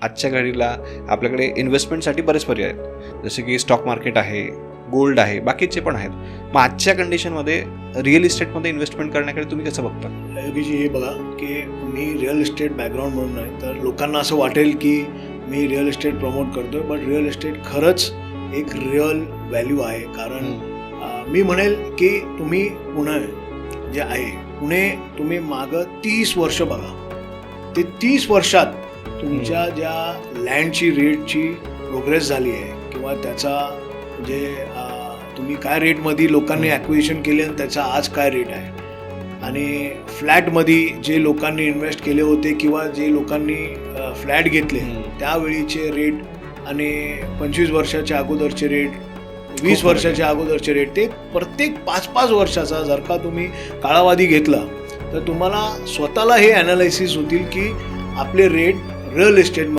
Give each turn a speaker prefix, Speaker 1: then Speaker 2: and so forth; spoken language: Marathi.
Speaker 1: आजच्या घडीला आपल्याकडे इन्व्हेस्टमेंटसाठी बरेच पर्याय आहेत, जसे की स्टॉक मार्केट आहे, गोल्ड आहे, बाकीचे पण आहेत. मग आजच्या कंडिशनमध्ये रिअल इस्टेटमध्ये इन्व्हेस्टमेंट करण्याकडे तुम्ही कसं बघता?
Speaker 2: योगीजी हे बघा की मी रिअल इस्टेट बॅकग्राऊंड म्हणून आहे, तर लोकांना असं वाटेल की मी रिअल इस्टेट प्रमोट करतोय, बट रिअल इस्टेट खरंच एक रिअल व्हॅल्यू आहे. कारण मी म्हणेल की तुम्ही पुणे जे आहे, पुणे तुम्ही मागं 30 वर्ष बघा, ते 30 वर्षात तुमच्या ज्या लँडची रेटची प्रोग्रेस झाली आहे किंवा त्याचा जे तुम्ही काय रेटमध्ये लोकांनी ॲक्विजिशन केले आणि त्याचा आज काय रेट आहे, आणि फ्लॅटमध्ये जे लोकांनी इन्व्हेस्ट केले होते किंवा जे लोकांनी फ्लॅट घेतले त्यावेळीचे रेट आणि 25 वर्षाच्या अगोदरचे रेट, 20 वर्षाच्या अगोदरचे रेट, ते प्रत्येक 5-5 वर्षाचा जर का तुम्ही कालावधी घेतला तर तुम्हाला स्वतःला हे ॲनालिसिस होतील की आपले रेट रिअल इस्टेट